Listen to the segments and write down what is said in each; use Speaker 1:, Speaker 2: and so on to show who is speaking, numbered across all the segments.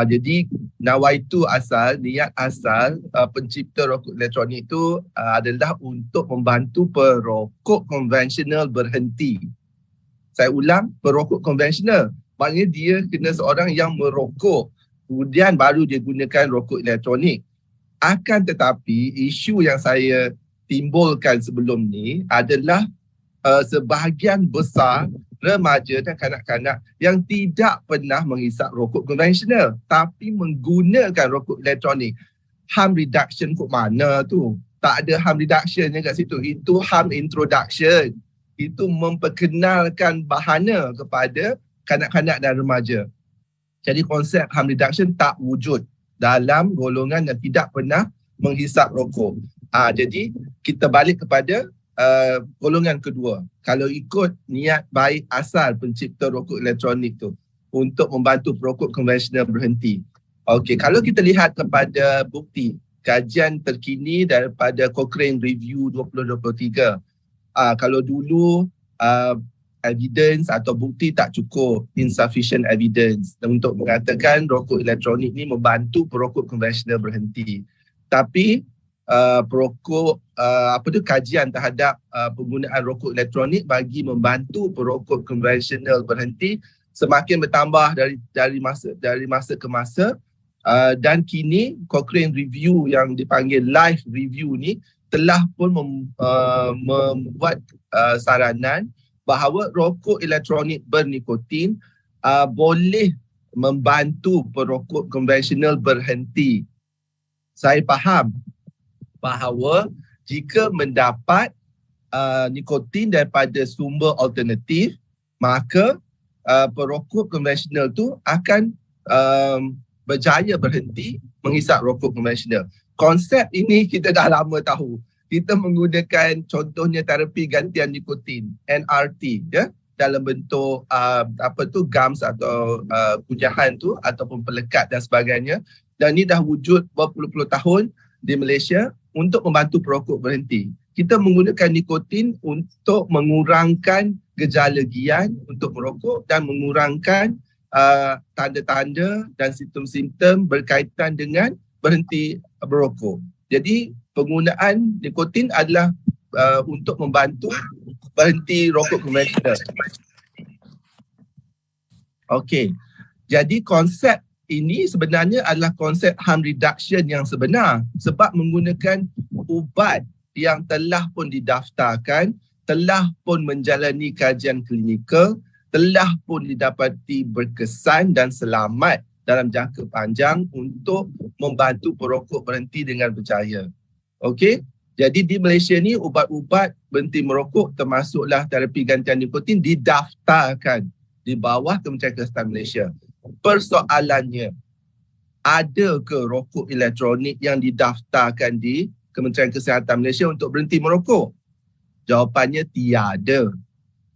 Speaker 1: Jadi niat asal pencipta rokok elektronik itu adalah untuk membantu perokok konvensional berhenti. Saya ulang, perokok konvensional. Maknanya dia kena seorang yang merokok, kemudian baru dia gunakan rokok elektronik. Akan tetapi isu yang saya timbulkan sebelum ni adalah sebahagian besar remaja dan kanak-kanak yang tidak pernah menghisap rokok konvensional tapi menggunakan rokok elektronik. Harm reduction kok mana tu? Tak ada harm reduction yang kat situ. Itu harm introduction. Itu memperkenalkan bahana kepada kanak-kanak dan remaja. Jadi konsep harm reduction tak wujud dalam golongan yang tidak pernah menghisap rokok. Jadi kita balik kepada golongan kedua. Kalau ikut niat baik asal pencipta rokok elektronik tu untuk membantu perokok konvensional berhenti. Okey, kalau kita lihat kepada bukti kajian terkini daripada Cochrane Review 2023, kalau dulu evidence atau bukti tak cukup, insufficient evidence untuk mengatakan rokok elektronik ni membantu perokok konvensional berhenti. Tapi kajian terhadap penggunaan rokok elektronik bagi membantu perokok konvensional berhenti semakin bertambah dari masa ke masa, dan kini Cochrane Review yang dipanggil live review ni telah pun membuat saranan bahawa rokok elektronik bernikotin boleh membantu perokok konvensional berhenti. Saya faham bahawa jika mendapat nikotin daripada sumber alternatif, maka perokok konvensional tu akan berjaya berhenti menghisap rokok konvensional. Konsep ini kita dah lama tahu. Kita menggunakan contohnya terapi gantian nikotin, NRT, ya, dalam bentuk gums atau kujahan tu ataupun pelekat dan sebagainya. Dan ini dah wujud berpuluh-puluh tahun di Malaysia untuk membantu perokok berhenti. Kita menggunakan nikotin untuk mengurangkan gejala gian untuk merokok dan mengurangkan tanda-tanda dan simptom-simptom berkaitan dengan berhenti berokok. Jadi penggunaan nikotin adalah untuk membantu berhenti rokok konvensional. Okey. Jadi konsep ini sebenarnya adalah konsep harm reduction yang sebenar sebab menggunakan ubat yang telah pun didaftarkan, telah pun menjalani kajian klinikal, telah pun didapati berkesan dan selamat dalam jangka panjang untuk membantu perokok berhenti dengan berjaya. Okey? Jadi di Malaysia ni ubat-ubat berhenti merokok termasuklah terapi gantian nikotin didaftarkan di bawah Kementerian Kesihatan Malaysia. Persoalannya, ada ke rokok elektronik yang didaftarkan di Kementerian Kesihatan Malaysia untuk berhenti merokok? Jawapannya tiada.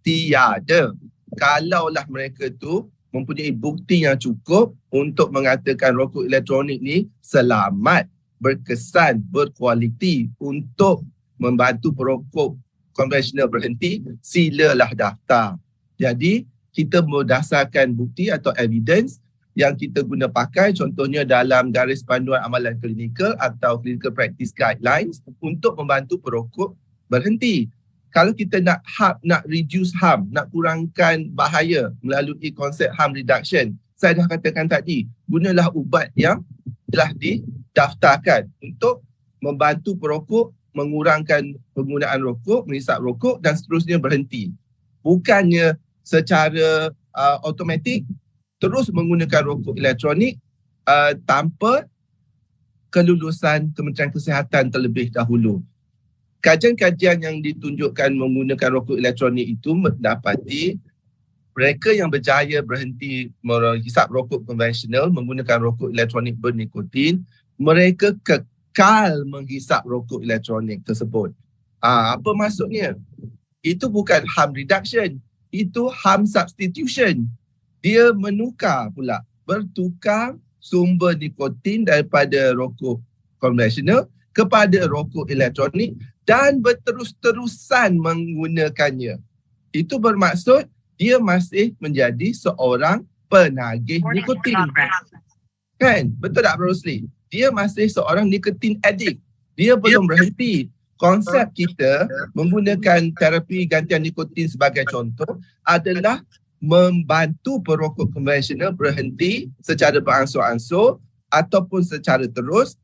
Speaker 1: Tiada. Kalaulah mereka tu mempunyai bukti yang cukup untuk mengatakan rokok elektronik ni selamat, berkesan, berkualiti untuk membantu perokok konvensional berhenti, silalah daftar. Jadi kita berdasarkan bukti atau evidence yang kita guna pakai, contohnya dalam garis panduan amalan klinikal atau clinical practice guidelines untuk membantu perokok berhenti. Kalau kita nak reduce harm, nak kurangkan bahaya melalui konsep harm reduction, saya dah katakan tadi, gunalah ubat yang telah didaftarkan untuk membantu perokok mengurangkan penggunaan rokok, menghisap rokok dan seterusnya berhenti. Bukannya secara automatik terus menggunakan rokok elektronik tanpa kelulusan Kementerian Kesihatan terlebih dahulu. Kajian-kajian yang ditunjukkan menggunakan rokok elektronik itu mendapati mereka yang berjaya berhenti menghisap rokok konvensional menggunakan rokok elektronik bernikotin, mereka kekal menghisap rokok elektronik tersebut. Apa maksudnya? Itu bukan harm reduction, itu harm substitution. Dia bertukar sumber nikotin daripada rokok konvensional kepada rokok elektronik dan berterus-terusan menggunakannya. Itu bermaksud dia masih menjadi seorang penagih nikotin. Kan? Betul tak Bro Rosli? Dia masih seorang nicotine addict. Dia belum berhenti. Konsep kita menggunakan terapi gantian nikotin sebagai contoh adalah membantu perokok konvensional berhenti secara beransur-ansur ataupun secara terus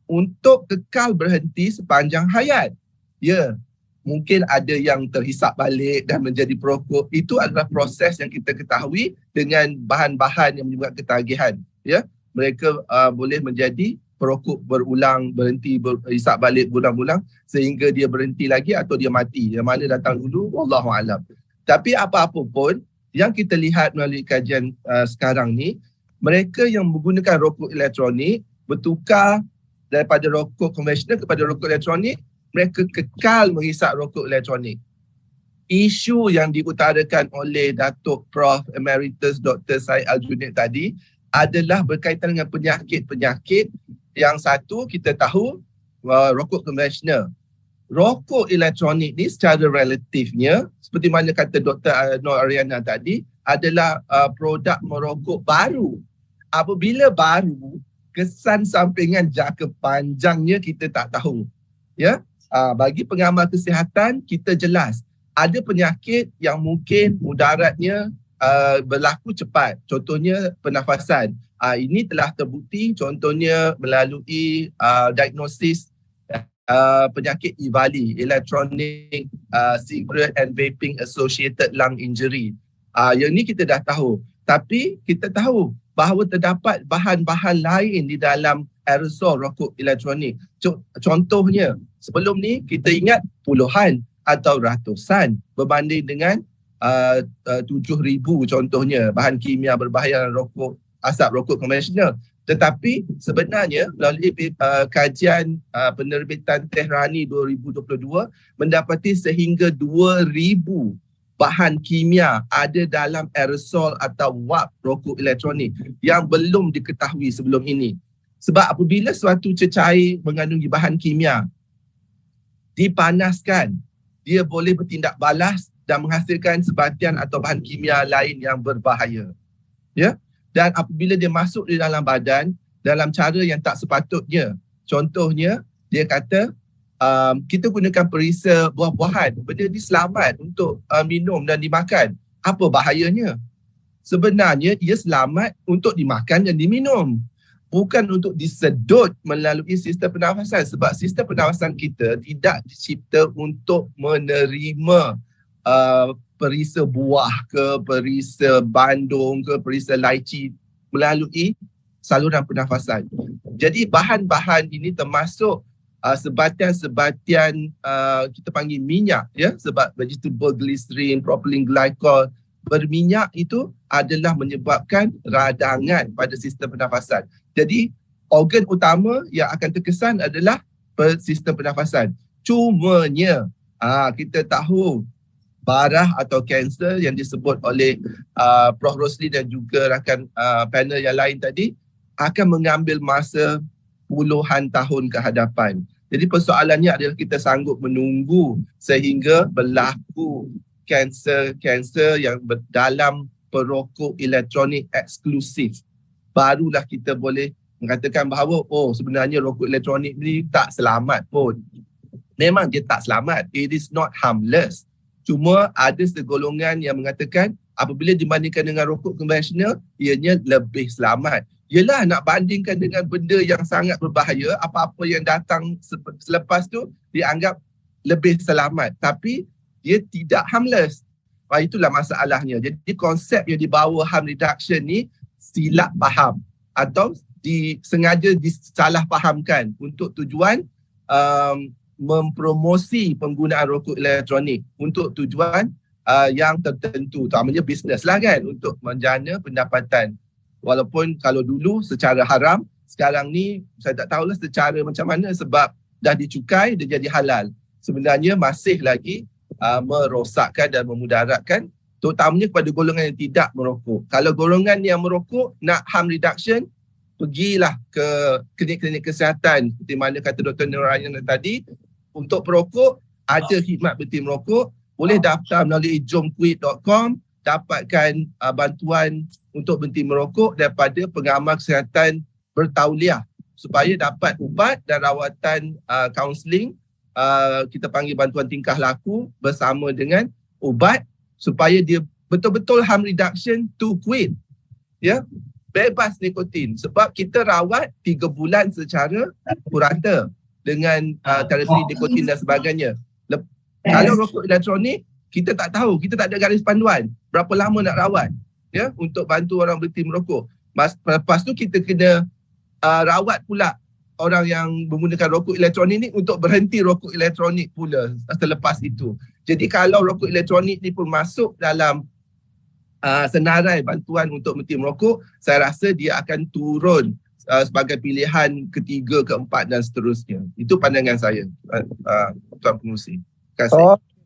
Speaker 1: untuk kekal berhenti sepanjang hayat. Ya, mungkin ada yang terhisap balik dan menjadi perokok. Itu adalah proses yang kita ketahui dengan bahan-bahan yang menyebabkan ketagihan. Ya, mereka boleh menjadi perokok berulang, berhenti hisap balik berulang-ulang sehingga dia berhenti lagi atau dia mati. Yang mana datang dulu, wallahualam. Tapi apa-apa pun yang kita lihat melalui kajian sekarang ni, mereka yang menggunakan rokok elektronik bertukar daripada rokok konvensional kepada rokok elektronik, mereka kekal menghisap rokok elektronik. Isu yang diutarakan oleh Datuk Prof. Emeritus Dr. Syed Al-Junaid tadi adalah berkaitan dengan penyakit-penyakit. Yang satu kita tahu rokok konvensional. Rokok elektronik ni secara relatifnya, seperti mana kata Dr. Nur Ariana tadi, adalah produk merokok baru. Apabila baru, kesan sampingan jangka panjangnya kita tak tahu. Ya, bagi pengamal kesihatan kita jelas ada penyakit yang mungkin mudaratnya berlaku cepat. Contohnya pernafasan. Ini telah terbukti contohnya melalui diagnosis penyakit EVALI, Electronic Cigarette and Vaping Associated Lung Injury. Yang ni kita dah tahu. Tapi kita tahu bahawa terdapat bahan-bahan lain di dalam aerosol rokok elektronik. Contohnya, sebelum ni kita ingat puluhan atau ratusan berbanding dengan 7,000 contohnya bahan kimia berbahaya dalam rokok, asap rokok konvensional. Tetapi sebenarnya melalui kajian penerbitan Tehrani 2022 mendapati sehingga 2,000 bahan kimia ada dalam aerosol atau wap rokok elektronik yang belum diketahui sebelum ini. Sebab apabila suatu cecair mengandungi bahan kimia dipanaskan, dia boleh bertindak balas dan menghasilkan sebatian atau bahan kimia lain yang berbahaya. Ya? Dan apabila dia masuk di dalam badan dalam cara yang tak sepatutnya, contohnya dia kata kita gunakan perisa buah-buahan, benda ni selamat untuk minum dan dimakan. Apa bahayanya? Sebenarnya ia selamat untuk dimakan dan diminum, bukan untuk disedut melalui sistem pernafasan, sebab sistem pernafasan kita tidak dicipta untuk menerima perisa buah ke, perisa bandung ke, perisa laici melalui saluran pernafasan. Jadi bahan-bahan ini termasuk sebatian-sebatian kita panggil minyak, ya, sebab vegetable glycerin, propylene glycol berminyak itu adalah menyebabkan radangan pada sistem pernafasan. Jadi organ utama yang akan terkesan adalah sistem pernafasan. Cumanya kita tahu barah atau kanser yang disebut oleh Prof. Rosli dan juga rakan panel yang lain tadi akan mengambil masa puluhan tahun ke hadapan. Jadi persoalannya adalah kita sanggup menunggu sehingga berlaku kanser-kanser yang dalam perokok elektronik eksklusif. Barulah kita boleh mengatakan bahawa sebenarnya rokok elektronik ni tak selamat pun. Memang dia tak selamat. It is not harmless. Cuma ada segolongan yang mengatakan apabila dibandingkan dengan rokok konvensional, ianya lebih selamat. Yelah, nak bandingkan dengan benda yang sangat berbahaya, apa-apa yang datang selepas tu dianggap lebih selamat. Tapi dia tidak harmless. Itulah masalahnya. Jadi konsep yang dibawa harm reduction ni silap faham atau sengaja disalah fahamkan untuk tujuan mempromosi penggunaan rokok elektronik untuk tujuan yang tertentu, terutamanya bisnes lah kan, untuk menjana pendapatan. Walaupun kalau dulu secara haram, sekarang ni saya tak tahulah secara macam mana sebab dah dicukai, dia jadi halal. Sebenarnya masih lagi merosakkan dan memudaratkan, terutamanya kepada golongan yang tidak merokok. Kalau golongan yang merokok nak harm reduction, pergilah ke klinik-klinik kesihatan seperti mana kata Dr. Nur Ariana tadi. Untuk perokok, ada khidmat berhenti merokok, boleh daftar melalui jomquit.com, dapatkan bantuan untuk berhenti merokok daripada pengamal kesihatan bertauliah supaya dapat ubat dan rawatan kaunseling, kita panggil bantuan tingkah laku bersama dengan ubat supaya dia betul-betul harm reduction to quit. Ya, bebas nikotin sebab kita rawat 3 bulan secara purata dengan terapi nikotin dan sebagainya. Kalau rokok elektronik, kita tak tahu, kita tak ada garis panduan berapa lama nak rawat ya untuk bantu orang berhenti merokok. Lepas tu kita kena rawat pula orang yang menggunakan rokok elektronik ni untuk berhenti rokok elektronik pula selepas itu. Jadi kalau rokok elektronik ni pun masuk dalam senarai bantuan untuk berhenti merokok, saya rasa dia akan turun sebagai pilihan ketiga, keempat dan seterusnya. Itu pandangan saya, Tuan Pengerusi. Terima kasih.